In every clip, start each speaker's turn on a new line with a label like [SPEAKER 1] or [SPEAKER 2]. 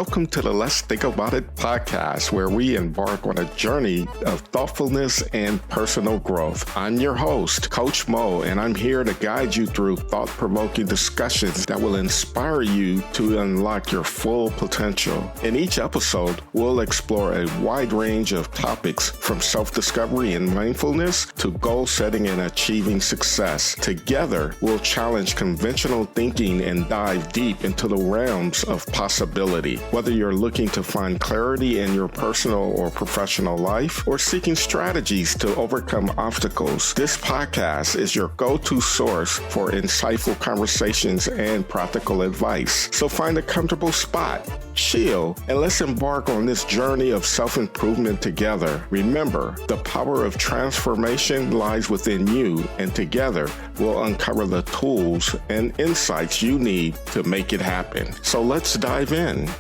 [SPEAKER 1] welcome to the Let's Think About It podcast, where we embark on a journey of thoughtfulness and personal growth. I'm your host, Coach Mo, and I'm here to guide you through thought-provoking discussions that will inspire you to unlock your full potential. In each episode, we'll explore a wide range of topics from self-discovery and mindfulness to goal setting and achieving success. Together, we'll challenge conventional thinking and dive deep into the realms of possibility. Whether you're looking to find clarity in your personal or professional life or seeking strategies to overcome obstacles, this podcast is your go-to source for insightful conversations and practical advice. So find a comfortable spot, chill, and let's embark on this journey of self-improvement together. Remember, the power of transformation lies within you, and together we'll uncover the tools and insights you need to make it happen. So let's dive in.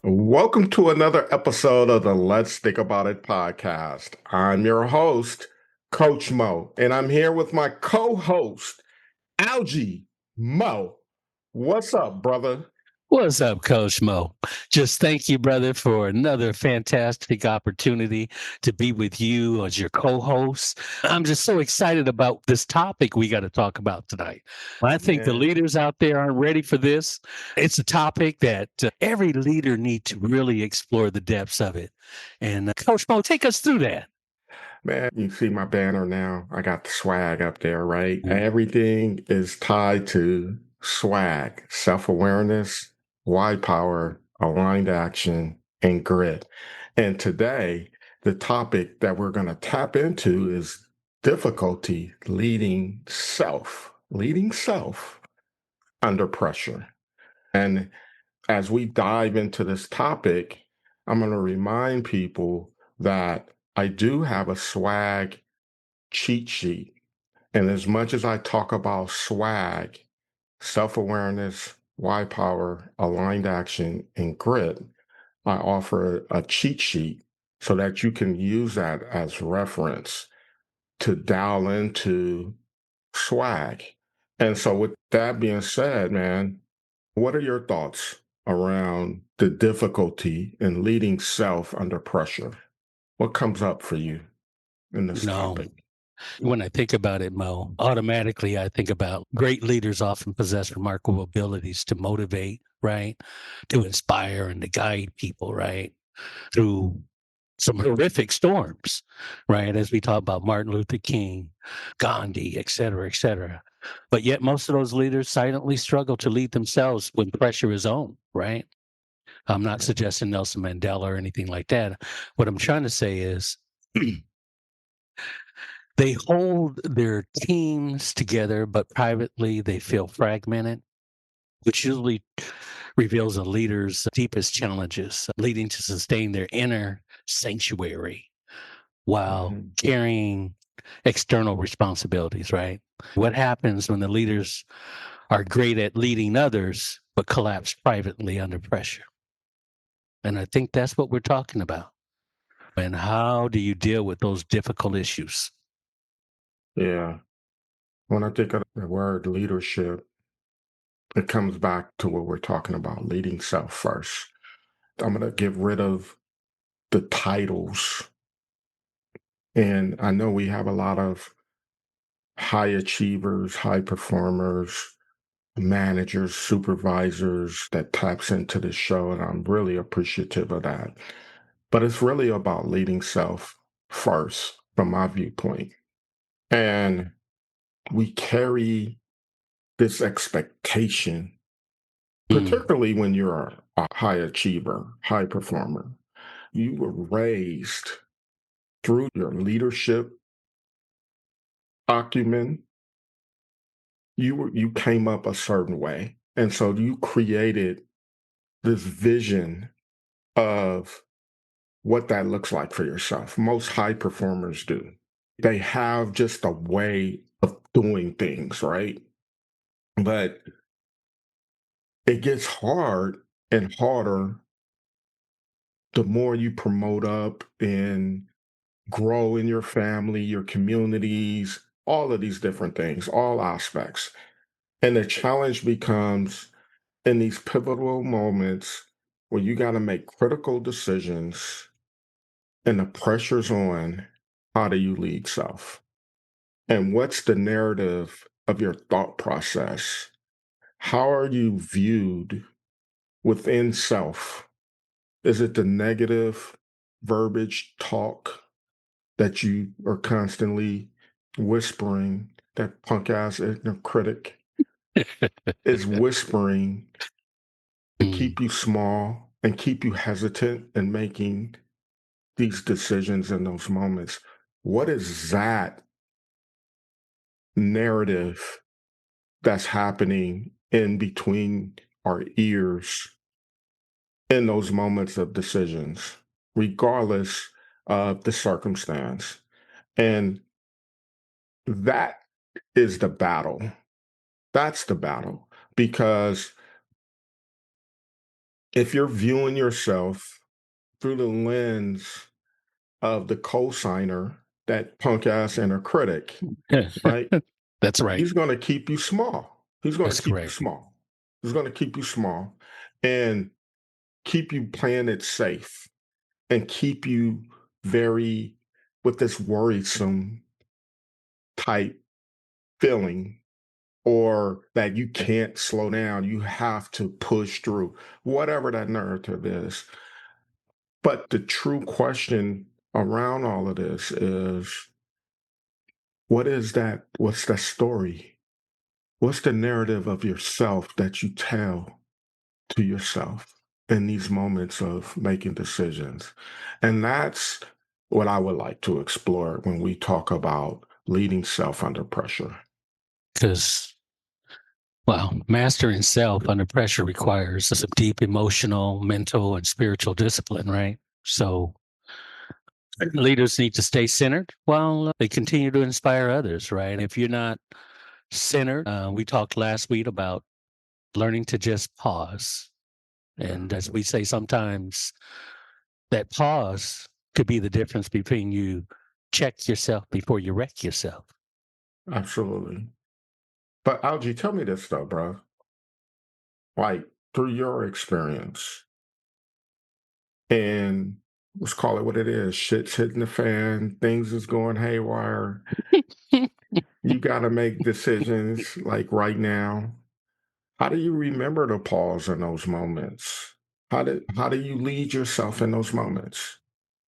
[SPEAKER 1] Welcome to another episode of the Let's Think About It podcast. I'm your host, Coach Mo, and I'm here with my co-host, S.W.A.G. Mo. What's up, brother?
[SPEAKER 2] What's up, Coach Mo? Just thank you, brother, for another fantastic opportunity to be with you as your co-host. I'm just so excited about this topic we got to talk about tonight. I think the leaders out there aren't ready for this. It's a topic that every leader needs to really explore the depths of it. And Coach Mo, take us through that.
[SPEAKER 1] Man, you see my banner now. I got the swag up there, right? Everything is tied to swag, self-awareness, why power, aligned action, and grit. And today, the topic that we're going to tap into is difficulty leading self under pressure. And as we dive into this topic, I'm going to remind people that I do have a swag cheat sheet. And as much as I talk about swag, self-awareness, why power, aligned action, and grit, I offer a cheat sheet so that you can use that as reference to dial into swag. And so with that being said, man, what are your thoughts around the difficulty in leading self under pressure? What comes up for you in this topic?
[SPEAKER 2] When I think about it, Mo, automatically I think about great leaders often possess remarkable abilities to motivate, right? To inspire and to guide people, right? Through some horrific storms, right? As we talk about Martin Luther King, Gandhi, et cetera, et cetera. But yet most of those leaders silently struggle to lead themselves when pressure is on, right? I'm not suggesting Nelson Mandela or anything like that. What I'm trying to say is they hold their teams together, but privately they feel fragmented, which usually reveals a leader's deepest challenges, leading to sustain their inner sanctuary while carrying external responsibilities, right? What happens when the leaders are great at leading others, but collapse privately under pressure? And I think that's what we're talking about. And how do you deal with those difficult issues?
[SPEAKER 1] Yeah. When I think of the word leadership, it comes back to what we're talking about, leading self first. I'm going to get rid of the titles. And I know we have a lot of high achievers, high performers, managers, supervisors that taps into the show, and I'm really appreciative of that. But it's really about leading self first, from my viewpoint. And we carry this expectation, particularly when you're a high achiever, high performer. You were raised through your leadership acumen. You came up a certain way. And so you created this vision of what that looks like for yourself. Most high performers do. They have just a way of doing things, right? But it gets hard and harder the more you promote up and grow in your family, your communities, all of these different things, all aspects. And the challenge becomes in these pivotal moments where you got to make critical decisions and the pressure's on, how do you lead self? And what's the narrative of your thought process? How are you viewed within self? Is it the negative verbiage talk that you are constantly whispering, that punk ass ignorant critic is whispering to
[SPEAKER 2] Mm.
[SPEAKER 1] keep you small and keep you hesitant in making these decisions in those moments? What is that narrative that's happening in between our ears in those moments of decisions, regardless of the circumstance? And that is the battle. That's the battle. Because if you're viewing yourself through the lens of the cosigner, that punk ass inner critic, right?
[SPEAKER 2] That's right.
[SPEAKER 1] He's going to keep you small. He's going
[SPEAKER 2] That's
[SPEAKER 1] to keep you
[SPEAKER 2] correct.
[SPEAKER 1] small. He's going to keep you small and keep you playing it safe and keep you very with this worrisome type feeling, or that you can't slow down, you have to push through, whatever that narrative is. But the true question around all of this is, what is that? What's that story? What's the narrative of yourself that you tell to yourself in these moments of making decisions? And that's what I would like to explore when we talk about leading self under pressure.
[SPEAKER 2] Because, well, mastering self under pressure requires some deep emotional, mental, and spiritual discipline, right? So leaders need to stay centered while they continue to inspire others, right? If you're not centered, we talked last week about learning to just pause.
[SPEAKER 1] Yeah,
[SPEAKER 2] And as we say sometimes, that pause could be the difference between you check yourself before you wreck yourself.
[SPEAKER 1] absolutely. But Algie, tell me this though, bro. Like, through your experience, and let's call it what it is, shit's hitting the fan, things is going haywire. You got to make decisions like right now. How do you remember to pause in those moments? How do you lead yourself in those moments?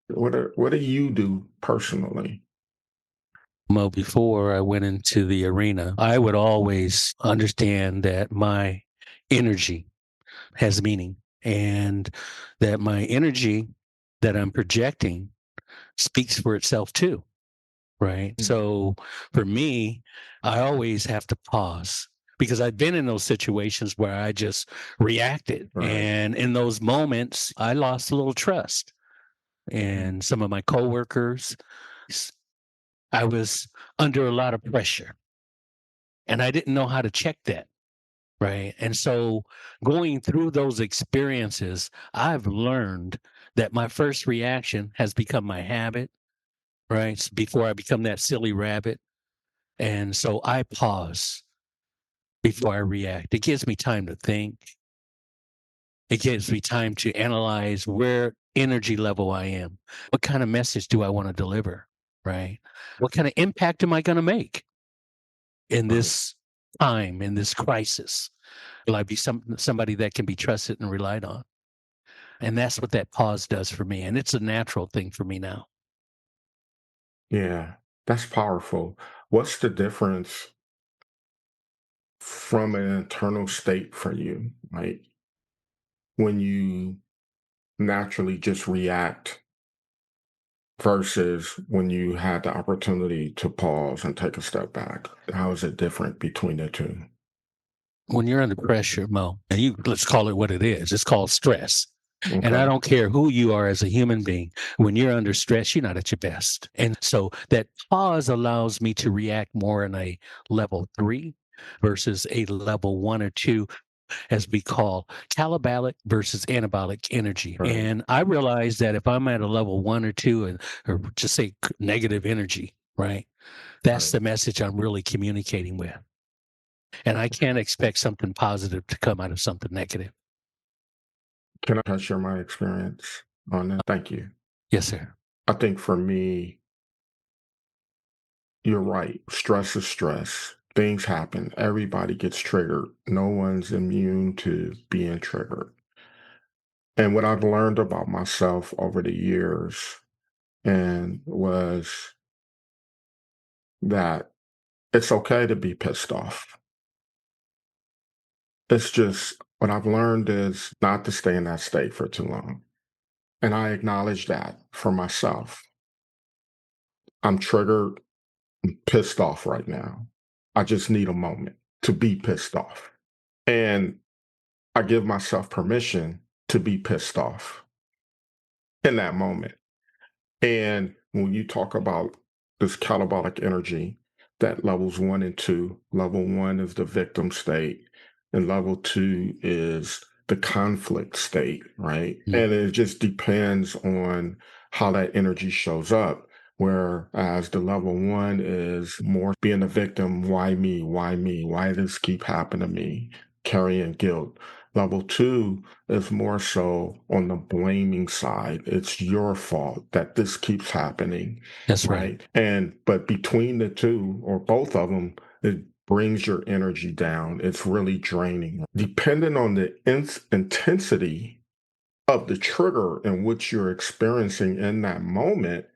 [SPEAKER 1] What do you do personally?
[SPEAKER 2] Well, before I went into the arena, I would always understand that my energy has meaning and that my energy that I'm projecting speaks for itself too. Right.
[SPEAKER 1] Mm.
[SPEAKER 2] So for me, I always have to pause because I've been in those situations where I just reacted.
[SPEAKER 1] Right.
[SPEAKER 2] And in those moments, I lost a little trust.
[SPEAKER 1] Mm.
[SPEAKER 2] And some of my coworkers, I was under a lot of pressure and I didn't know how to check that. Right. And so going through those experiences, I've learned that my first reaction has become my habit. Right. Before I become that silly rabbit. And so I pause before I react. It gives me time to think. It gives me time to analyze where energy level I am. What kind of message do I want to deliver? Right. What kind of impact am I going to make in
[SPEAKER 1] Right.
[SPEAKER 2] this time, in this crisis? Will I be somebody that can be trusted and relied on? And that's what that pause does for me. And it's a natural thing for me now.
[SPEAKER 1] Yeah, that's powerful. What's the difference from an internal state for you? Like when you naturally just react versus when you had the opportunity to pause and take a step back? How is it different between the two?
[SPEAKER 2] When you're under pressure, Mo, and you let's call it what it is. It's called stress. And I
[SPEAKER 1] Okay.
[SPEAKER 2] don't care who you are as a human being. When you're under stress, you're not at your best. And so that pause allows me to react more in a level 3 versus a level 1 or 2, as we call catabolic versus anabolic energy.
[SPEAKER 1] Right.
[SPEAKER 2] And I realize that if I'm at a level 1 or 2 and or just say negative energy, right? That's
[SPEAKER 1] Right.
[SPEAKER 2] the message I'm really communicating with. And I can't expect something positive to come out of something negative.
[SPEAKER 1] Can I share my experience on that? Thank you.
[SPEAKER 2] Yes, sir.
[SPEAKER 1] I think for me, you're right. Stress is stress. Things happen. Everybody gets triggered. No one's immune to being triggered. And what I've learned about myself over the years and was that it's okay to be pissed off. It's just what I've learned is not to stay in that state for too long. And I acknowledge that for myself. I'm triggered, pissed off right now. I just need a moment to be pissed off. And I give myself permission to be pissed off in that moment. And when you talk about this catabolic energy, that levels 1 and 2, level 1 is the victim state, and level 2 is the conflict state, right?
[SPEAKER 2] Mm.
[SPEAKER 1] And it just depends on how that energy shows up. Whereas the level 1 is more being a victim, why me? Why me? Why does this keep happening to me? Carrying guilt. Level 2 is more so on the blaming side. It's your fault that this keeps happening,
[SPEAKER 2] That's right.
[SPEAKER 1] right? But between the two or both of them, it brings your energy down. It's really draining. Depending on the intensity of the trigger in which you're experiencing in that moment,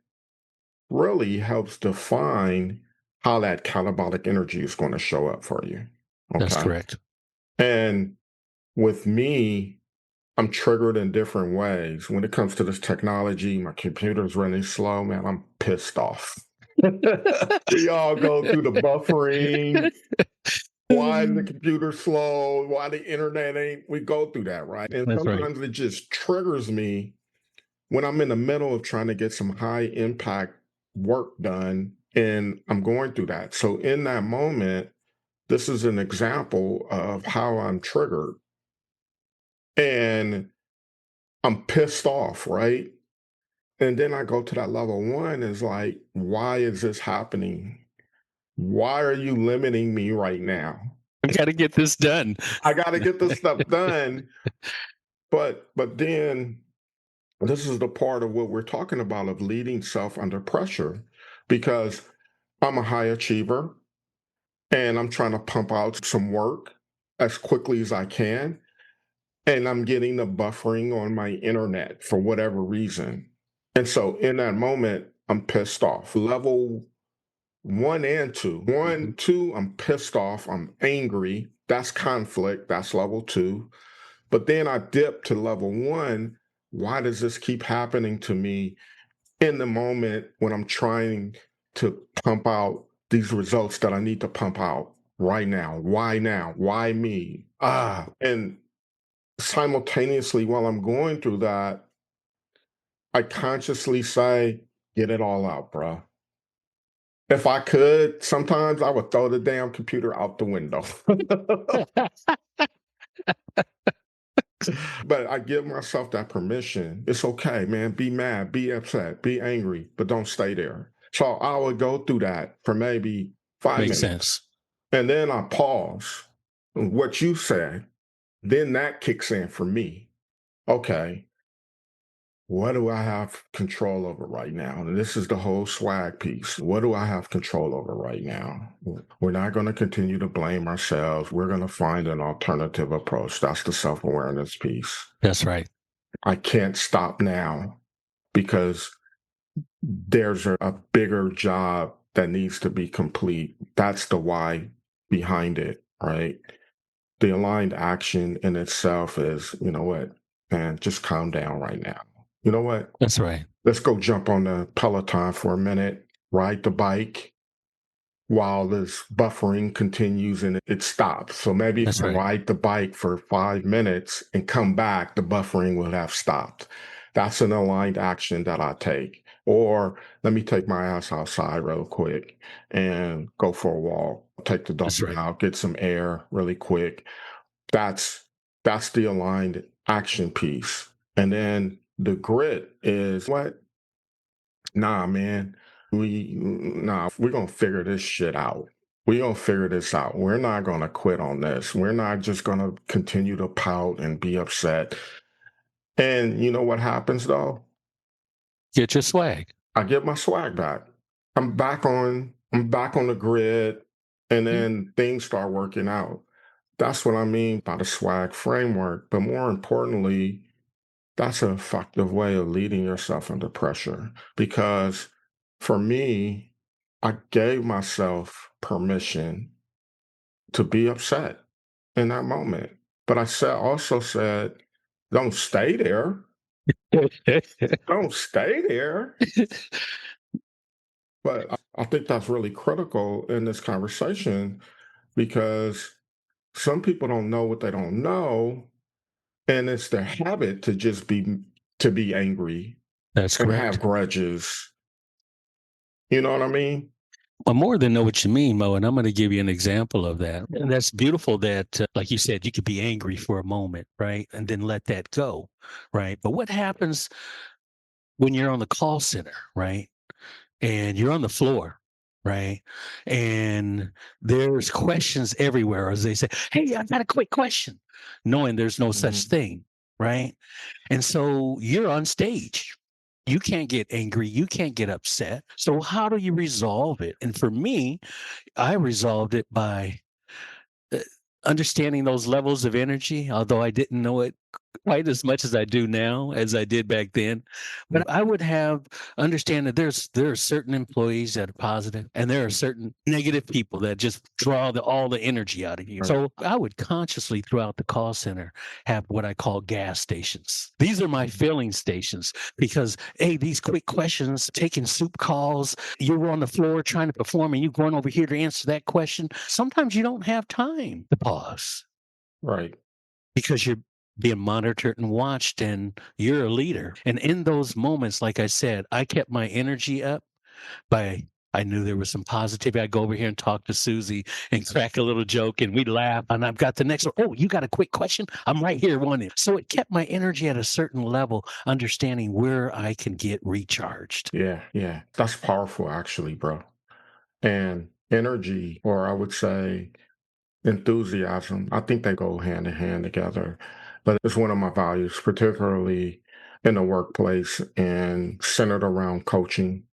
[SPEAKER 1] really helps define how that catabolic energy is going to show up for you.
[SPEAKER 2] That's
[SPEAKER 1] Okay.
[SPEAKER 2] correct.
[SPEAKER 1] And with me, I'm triggered in different ways. When it comes to this technology, my computer's running slow, man, I'm pissed off. We all go through the buffering. Why is the computer slow? Why the internet ain't? We go through that, right? And
[SPEAKER 2] That's right.
[SPEAKER 1] sometimes it just triggers me when I'm in the middle of trying to get some high impact work done and I'm going through that. So in that moment, this is an example of how I'm triggered. And I'm pissed off, right? And then I go to that level 1 is like, why is this happening? Why are you limiting me right now?
[SPEAKER 2] I got to get this done.
[SPEAKER 1] I got to get this stuff done. But then this is the part of what we're talking about of leading self under pressure because I'm a high achiever and I'm trying to pump out some work as quickly as I can. And I'm getting the buffering on my internet for whatever reason. And so in that moment, I'm pissed off. Level 1 and 2.
[SPEAKER 2] Mhm.
[SPEAKER 1] 1, 2, I'm pissed off. I'm angry. That's conflict. That's level 2. But then I dip to level 1. Why does this keep happening to me in the moment when I'm trying to pump out these results that I need to pump out right now? Why now? Why me? And simultaneously, while I'm going through that, I consciously say, get it all out, bro. If I could, sometimes I would throw the damn computer out the window. But I give myself that permission. It's okay, man. Be mad, be upset, be angry, but don't stay there. So I would go through that for maybe 5
[SPEAKER 2] Makes
[SPEAKER 1] minutes.
[SPEAKER 2] sense.
[SPEAKER 1] And then I pause. What you said, then that kicks in for me. Okay, what do I have control over right now? And this is the whole swag piece. What do I have control over right now? We're not going to continue to blame ourselves. We're going to find an alternative approach. That's the self awareness piece.
[SPEAKER 2] That's right.
[SPEAKER 1] I can't stop now because there's a bigger job that needs to be complete. That's the why behind it, right? The aligned action in itself is, you know what, man, just calm down right now. You know what?
[SPEAKER 2] That's right.
[SPEAKER 1] Let's go jump on the Peloton for a minute, ride the bike while this buffering continues and it stops. So maybe if
[SPEAKER 2] That's
[SPEAKER 1] I
[SPEAKER 2] right.
[SPEAKER 1] ride the bike for 5 minutes and come back, the buffering will have stopped. That's an aligned action that I take. Or let me take my ass outside real quick and go for a walk, take the dog
[SPEAKER 2] That's right.
[SPEAKER 1] out, get some air really quick. That's that's the aligned action piece. And then the grit is what? Nah, man. we're gonna figure this shit out. We're gonna figure this out. We're not gonna quit on this. We're not just gonna continue to pout and be upset. And you know what happens though?
[SPEAKER 2] Get your swag.
[SPEAKER 1] I get my swag back. I'm back on the grid, and
[SPEAKER 2] Mm.
[SPEAKER 1] then things start working out. That's what I mean by the swag framework. But more importantly, that's an effective way of leading yourself under pressure. Because for me, I gave myself permission to be upset in that moment. But also said, don't stay there. Don't stay there. But I think that's really critical in this conversation because some people don't know what they don't know. And it's their habit to just be angry
[SPEAKER 2] That's
[SPEAKER 1] and have
[SPEAKER 2] correct.
[SPEAKER 1] grudges. You know what I mean?
[SPEAKER 2] Well, more than know what you mean, Mo, and I'm going to give you an example of that. And that's beautiful that, like you said, you could be angry for a moment, right? And then let that go, right? But what happens when you're on the call center, right? And you're on the floor, right? And there's questions everywhere as they say, "Hey, I got a quick question," knowing there's no such
[SPEAKER 1] Mhm.
[SPEAKER 2] thing, right? And so you're on stage. You can't get angry. You can't get upset. So how do you resolve it? And for me, I resolved it by uh, understanding those levels of energy, although I didn't know it quite as much as I do now as I did back then. But I would have understand that there are certain employees that are positive and there are certain negative people that just draw all the energy out of you.
[SPEAKER 1] Right.
[SPEAKER 2] So I would consciously throughout the call center have what I call gas stations. These are my filling stations because hey, these quick questions, taking soup calls, you're on the floor trying to perform and you're going over here to answer that question. Sometimes you don't have time to pause
[SPEAKER 1] Right.
[SPEAKER 2] because you're being monitored and watched and you're a leader. And in those moments, like I said, I kept my energy up by I knew there was some positivity. I'd go over here and talk to Susie and crack a little joke and we'd laugh. And I've got the next one. Oh, you got a quick question? I'm right here wanting. So it kept my energy at a certain level, understanding where I can get recharged.
[SPEAKER 1] Yeah. Yeah. That's powerful, actually, bro. And energy, or I would say enthusiasm, I think they go hand in hand together. But it's one of my values, particularly in the workplace and centered around coaching,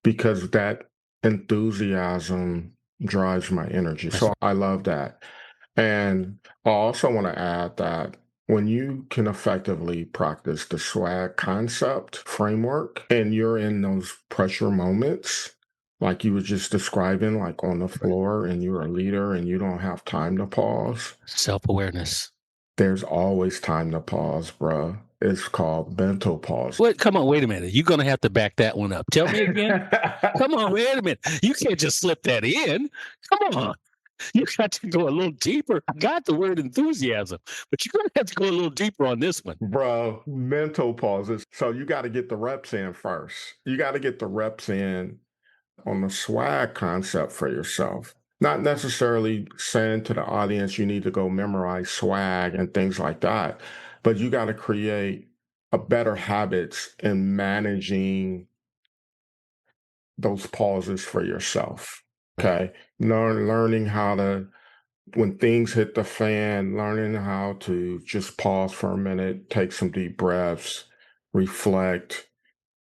[SPEAKER 1] because that enthusiasm drives my energy.
[SPEAKER 2] That's
[SPEAKER 1] So I love that. And I also want to add that when you can effectively practice the swag concept framework and you're in those pressure moments, like you were just describing, like on the
[SPEAKER 2] right.
[SPEAKER 1] floor and you're a leader and you don't have time to pause,
[SPEAKER 2] Self awareness.
[SPEAKER 1] there's always time to pause, bruh. It's called mental pause.
[SPEAKER 2] What? Come on, wait a minute. You're going to have to back that one up. Tell me again. Come on, wait a minute. You can't just slip that in. Come on. You got to go a little deeper. I got the word enthusiasm, but you're going to have to go a little deeper on this one.
[SPEAKER 1] Bro, mental pauses. So you got to get the reps in first. You got to get the reps in on the swag concept for yourself. Not necessarily saying to the audience you need to go memorize swag and things like that, but you got to create a better habits in managing those pauses for yourself.
[SPEAKER 2] Right.
[SPEAKER 1] Okay. Learning how to, when things hit the fan, learning how to just pause for a minute, take some deep breaths, reflect,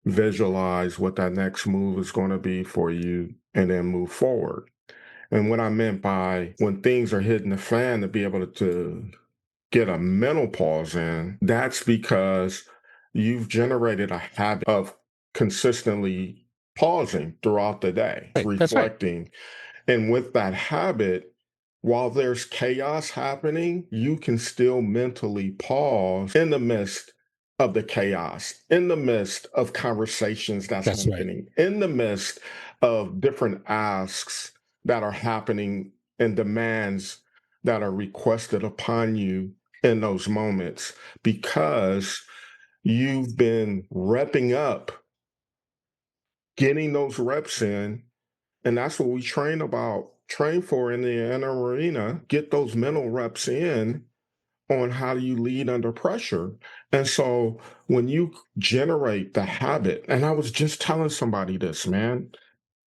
[SPEAKER 1] visualize what that next move is going to be for you, and then move forward. And what I meant by when things are hitting the fan, to be able to get a mental pause in, that's because you've generated a habit of consistently pausing throughout the day,
[SPEAKER 2] Right. That's right.
[SPEAKER 1] reflecting. And with that habit, while there's chaos happening, you can still mentally pause in the midst of the chaos, in the midst of conversations that's
[SPEAKER 2] That's right.
[SPEAKER 1] happening, in the midst of different asks that are happening and demands that are requested upon you in those moments because you've been repping up, getting those reps in, and that's what we train for in the inner arena. Get those mental reps in on how do you lead under pressure. And so when you generate the habit, and I was just telling somebody this, man,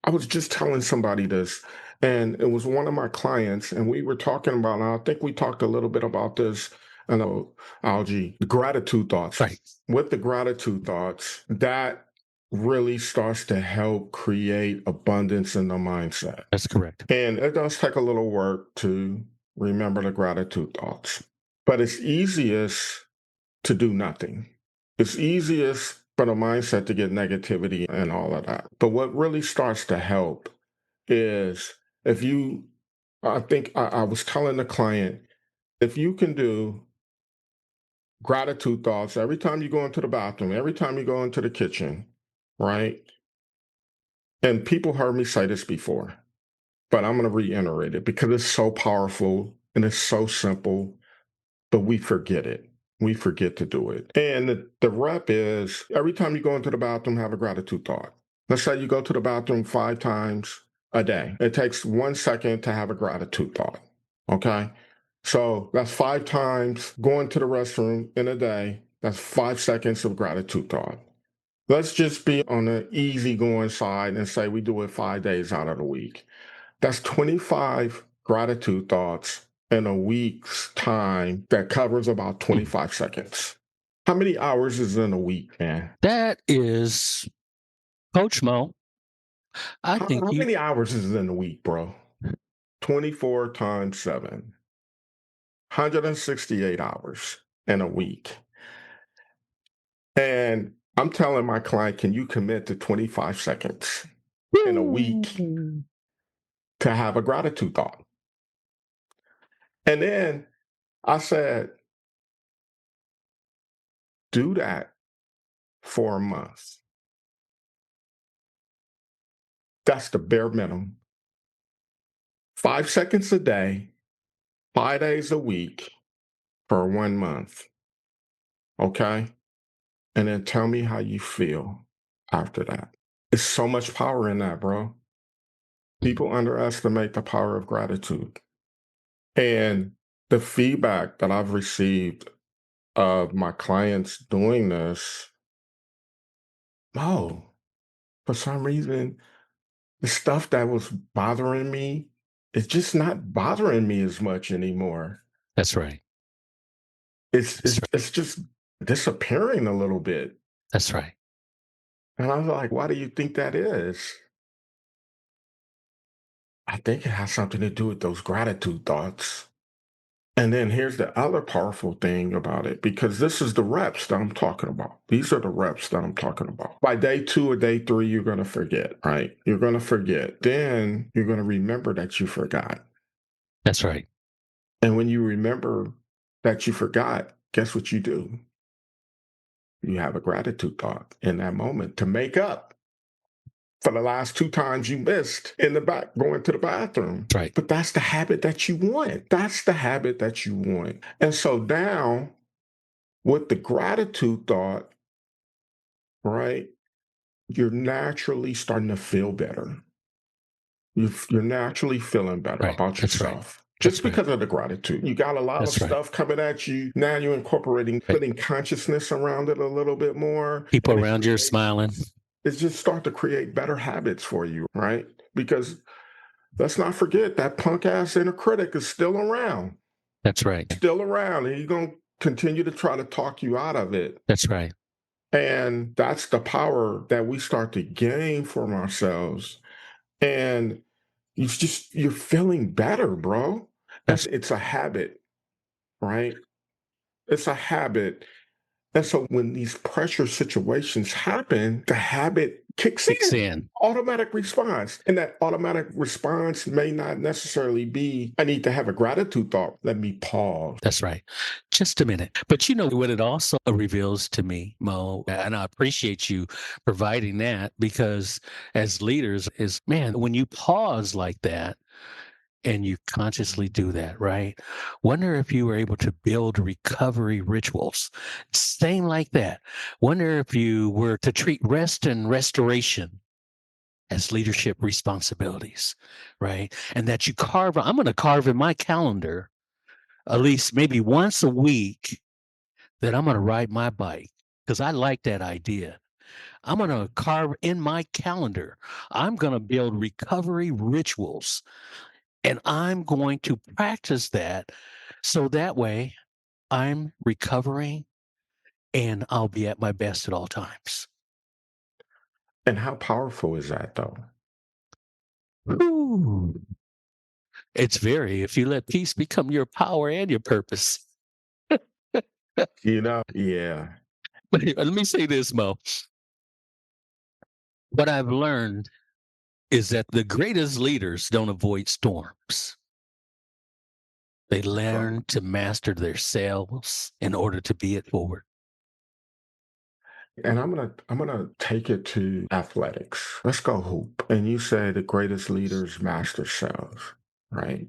[SPEAKER 1] I was just telling somebody this, and it was one of my clients, and we were talking about, and I think we talked a little bit about this, and algae, the gratitude thoughts.
[SPEAKER 2] Right.
[SPEAKER 1] With the gratitude thoughts, that really starts to help create abundance in the mindset.
[SPEAKER 2] That's correct.
[SPEAKER 1] And it does take a little work to remember the gratitude thoughts, but it's easiest to do nothing. It's easiest for the mindset to get negativity and all of that. But what really starts to help is if you, I think I was telling the client, if you can do gratitude thoughts every time you go into the bathroom, every time you go into the kitchen, right? And people heard me say this before, but I'm going to reiterate it because it's so powerful and it's so simple, but we forget it. We forget to do it. And the rep is every time you go into the bathroom, have a gratitude thought. Let's say you go to the bathroom 5 times a day. It takes 1 second to have a gratitude thought. Okay. So that's 5 times going to the restroom in a day. That's 5 seconds of gratitude thought. Let's just be on the easygoing side and say we do it 5 days out of the week. That's 25 gratitude thoughts in a week's time that covers about 25 seconds. How many hours is in a week, man?
[SPEAKER 2] That is Coach Mo. I
[SPEAKER 1] How,
[SPEAKER 2] think
[SPEAKER 1] how
[SPEAKER 2] you
[SPEAKER 1] many hours is in a week, bro? 24 times 7, 168 hours in a week. And I'm telling my client, can you commit to 25 seconds in a week to have a gratitude thought? And then I said, do that for a month. That's the bare minimum. 5 seconds a day, 5 days a week for 1 month. Okay. And then tell me how you feel after that. It's so much power in that, bro. People underestimate the power of gratitude. And the feedback that I've received of my clients doing this, oh, for some reason, the stuff that was bothering me is just not bothering me as much anymore.
[SPEAKER 2] That's right.
[SPEAKER 1] It's
[SPEAKER 2] That's
[SPEAKER 1] it's
[SPEAKER 2] right.
[SPEAKER 1] it's just disappearing a little bit.
[SPEAKER 2] That's right.
[SPEAKER 1] And I was like, why do you think that is? I think it has something to do with those gratitude thoughts. And then here's the other powerful thing about it, because this is the reps that I'm talking about. These are the reps that I'm talking about. By day 2 or day 3, you're going to forget, right? You're going to forget. Then you're going to remember that you forgot.
[SPEAKER 2] That's right.
[SPEAKER 1] And when you remember that you forgot, guess what you do? You have a gratitude thought in that moment to make up for the last 2 times you missed in the back going to the bathroom.
[SPEAKER 2] That's right.
[SPEAKER 1] But that's the habit that you want. That's the habit that you want. And so now with the gratitude thought, right, you're naturally starting to feel better. You're naturally feeling better
[SPEAKER 2] Right.
[SPEAKER 1] about
[SPEAKER 2] That's right.
[SPEAKER 1] yourself just
[SPEAKER 2] That's right.
[SPEAKER 1] because of the gratitude. You got a lot of
[SPEAKER 2] That's right.
[SPEAKER 1] stuff coming at you. Now you're incorporating,
[SPEAKER 2] Right.
[SPEAKER 1] putting consciousness around it a little bit more.
[SPEAKER 2] People
[SPEAKER 1] And
[SPEAKER 2] around you are smiling.
[SPEAKER 1] it's just start to create better habits for you, right? Because let's not forget that punk ass inner critic is still around,
[SPEAKER 2] That's right.
[SPEAKER 1] and he's going to continue to try to talk you out of it.
[SPEAKER 2] That's right.
[SPEAKER 1] And that's the power that we start to gain from ourselves. And you're feeling better, bro. And
[SPEAKER 2] That's
[SPEAKER 1] it's a habit, right? It's a habit. And so when these pressure situations happen, the habit kicks
[SPEAKER 2] kicks
[SPEAKER 1] in.
[SPEAKER 2] in.
[SPEAKER 1] Automatic response. And that automatic response may not necessarily be, I need to have a gratitude thought. Let me pause.
[SPEAKER 2] That's right. Just a minute. But you know what it also reveals to me, Mo, and I appreciate you providing that, because as leaders is, man, when you pause like that and you consciously do that, right? Wonder if you were able to build recovery rituals. Same like that. Wonder if you were to treat rest and restoration as leadership responsibilities, right? And that you I'm going to carve in my calendar at least maybe once a week that I'm going to ride my bike because I like that idea. I'm going to carve in my calendar. I'm going to build recovery rituals and I'm going to practice that so that way I'm recovering and I'll be at my best at all times.
[SPEAKER 1] And how powerful is that, though?
[SPEAKER 2] Whew. It's very, if you let peace become your power and your purpose.
[SPEAKER 1] Yeah.
[SPEAKER 2] Let me say this, Mo. What I've learned is that the greatest leaders don't avoid storms. They
[SPEAKER 1] Right.
[SPEAKER 2] learn to master their selves in order to be it forward.
[SPEAKER 1] And I'm gonna take it to athletics. Let's go hoop. And you say the greatest leaders master selves, right?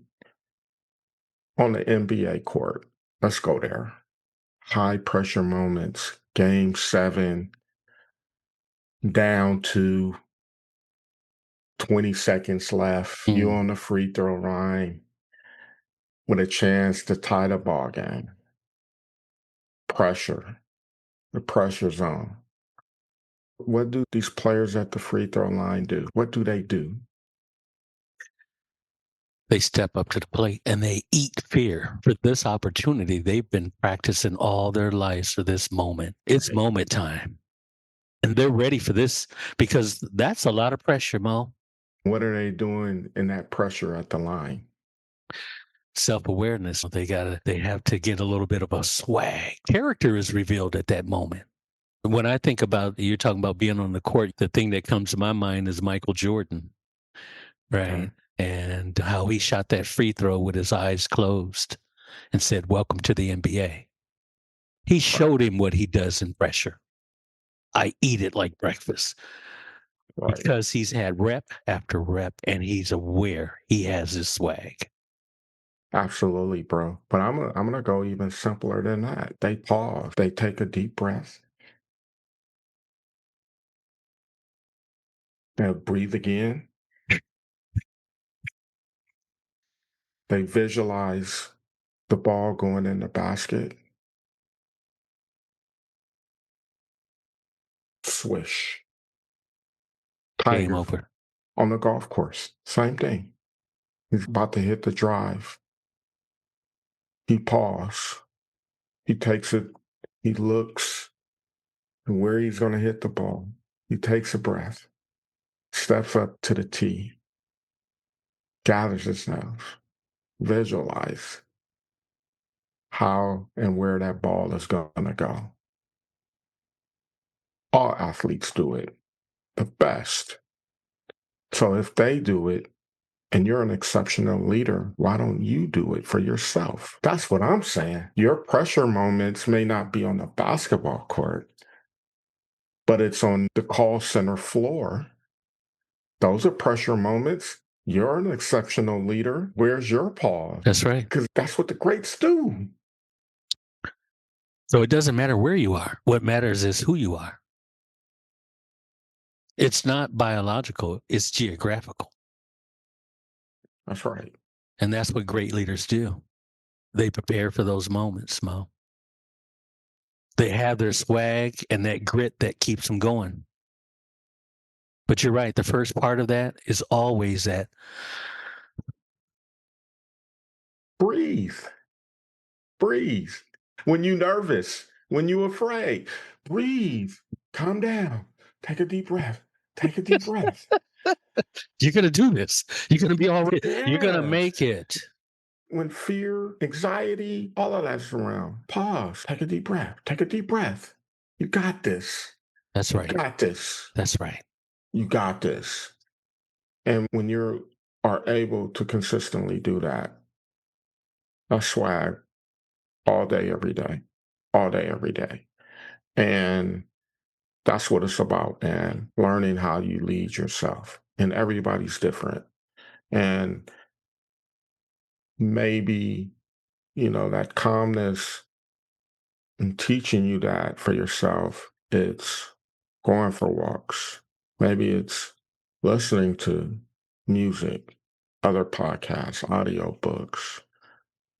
[SPEAKER 1] On the NBA court, let's go there. High pressure moments, game 7, down to 20 seconds left. You
[SPEAKER 2] Mm.
[SPEAKER 1] on the free throw line with a chance to tie the ball game. Pressure, the pressure zone. What do these players at the free throw line do? What do they do?
[SPEAKER 2] They step up to the plate and they eat fear for this opportunity. They've been practicing all their lives for this moment. It's
[SPEAKER 1] Right.
[SPEAKER 2] moment time. And they're ready for this because that's a lot of pressure, Mo.
[SPEAKER 1] What are they doing in that pressure at the line?
[SPEAKER 2] Self-awareness. They have to get a little bit of a swag. Character is revealed at that moment. When I think about you're talking about being on the court, the thing that comes to my mind is Michael Jordan,
[SPEAKER 1] Okay.
[SPEAKER 2] right? And how he shot that free throw with his eyes closed and said, "Welcome to the NBA." He
[SPEAKER 1] Right.
[SPEAKER 2] showed him what he does in pressure. I eat it like breakfast
[SPEAKER 1] Right.
[SPEAKER 2] because he's had rep after rep and he's aware he has his swag.
[SPEAKER 1] Absolutely, bro. But I'm gonna go even simpler than that. They pause. They take a deep breath. They'll breathe again. They visualize the ball going in the basket. Swish.
[SPEAKER 2] Game
[SPEAKER 1] Tiger
[SPEAKER 2] over.
[SPEAKER 1] on the golf course. Same thing. He's about to hit the drive. He pauses. He takes it. He looks and where he's going to hit the ball. He takes a breath, steps up to the tee, gathers himself, visualize how and where that ball is going to go. All athletes do it, the best. So if they do it and you're an exceptional leader, why don't you do it for yourself? That's what I'm saying. Your pressure moments may not be on the basketball court, but it's on the call center floor. Those are pressure moments. You're an exceptional leader. Where's your pause?
[SPEAKER 2] That's right.
[SPEAKER 1] Because that's what the greats do.
[SPEAKER 2] So it doesn't matter where you are. What matters is who you are. It's not biological, it's geographical.
[SPEAKER 1] That's right.
[SPEAKER 2] And that's what great leaders do. They prepare for those moments, Mo. They have their swag and that grit that keeps them going. But you're right. The first part of that is always that.
[SPEAKER 1] Breathe. Breathe. When you're nervous, when you're afraid, breathe. Calm down. Take a deep breath. Take a deep breath.
[SPEAKER 2] You're going to do this. You're going to be all right. You're going to
[SPEAKER 1] Yes.
[SPEAKER 2] make it.
[SPEAKER 1] When fear, anxiety, all of that's around, pause. Take a deep breath. Take a deep breath. You got this.
[SPEAKER 2] That's
[SPEAKER 1] You
[SPEAKER 2] right.
[SPEAKER 1] got this.
[SPEAKER 2] That's right.
[SPEAKER 1] You got this. And when you are able to consistently do that, that's swag all day, every day, all day, every day. And that's what it's about, and learning how you lead yourself. And everybody's different. And maybe, that calmness and teaching you that for yourself, it's going for walks. Maybe it's listening to music, other podcasts, audio books,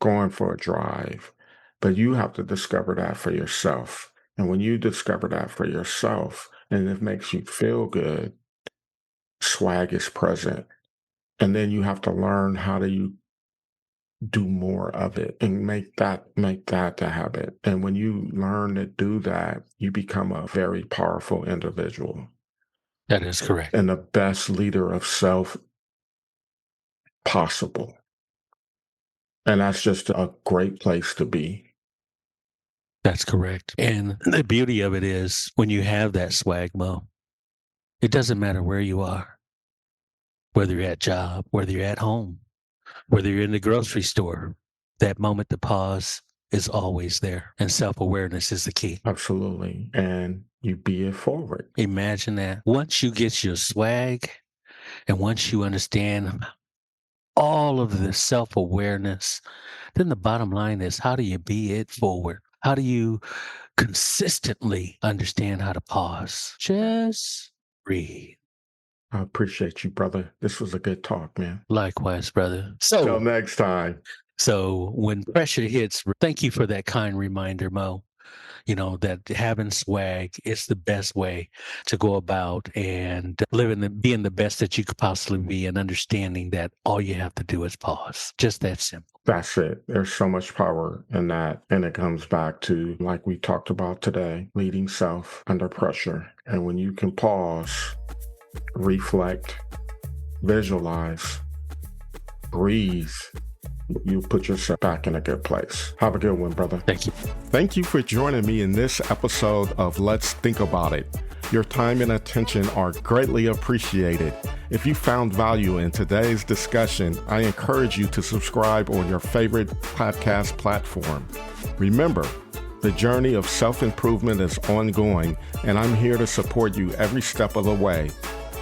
[SPEAKER 1] going for a drive. But you have to discover that for yourself. And when you discover that for yourself and it makes you feel good, swag is present. And then you have to learn how do you do more of it and make that the habit. And when you learn to do that, you become a very powerful individual
[SPEAKER 2] That is correct.
[SPEAKER 1] and the best leader of self possible. And that's just a great place to be.
[SPEAKER 2] That's correct. And the beauty of it is when you have that swag, Mo, it doesn't matter where you are, whether you're at job, whether you're at home, whether you're in the grocery store, that moment to pause is always there. And self-awareness is the key.
[SPEAKER 1] Absolutely. And you be it forward.
[SPEAKER 2] Imagine that. Once you get your swag and once you understand all of the self-awareness, then the bottom line is how do you be it forward? How do you consistently understand how to pause? Just breathe.
[SPEAKER 1] I appreciate you, brother. This was a good talk, man.
[SPEAKER 2] Likewise, brother.
[SPEAKER 1] Till next time.
[SPEAKER 2] So when pressure hits, thank you for that kind reminder, Mo. You know, that having swag is the best way to go about and being the best that you could possibly be and understanding that all you have to do is pause. Just that simple.
[SPEAKER 1] That's it. There's so much power in that. And it comes back to, like we talked about today, leading self under pressure. And when you can pause, reflect, visualize, breathe, you put yourself back in a good place. Have a good one, brother.
[SPEAKER 2] Thank you.
[SPEAKER 1] Thank you for joining me in this episode of Let's Think About It. Your time and attention are greatly appreciated. If you found value in today's discussion, I encourage you to subscribe on your favorite podcast platform. Remember, the journey of self-improvement is ongoing, and I'm here to support you every step of the way.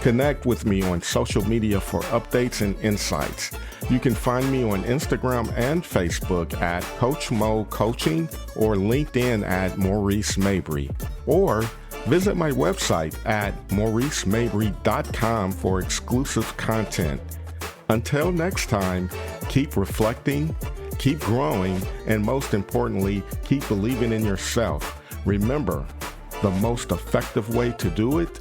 [SPEAKER 1] Connect with me on social media for updates and insights. You can find me on Instagram and Facebook at Coach Mo Coaching or LinkedIn at Maurice Mabry. Or visit my website at mauricemabry.com for exclusive content. Until next time, keep reflecting, keep growing, and most importantly, keep believing in yourself. Remember, the most effective way to do it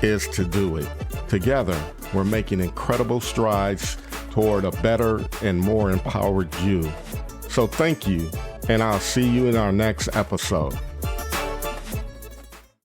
[SPEAKER 1] is to do it. Together, we're making incredible strides toward a better and more empowered you. So thank you, and I'll see you in our next episode.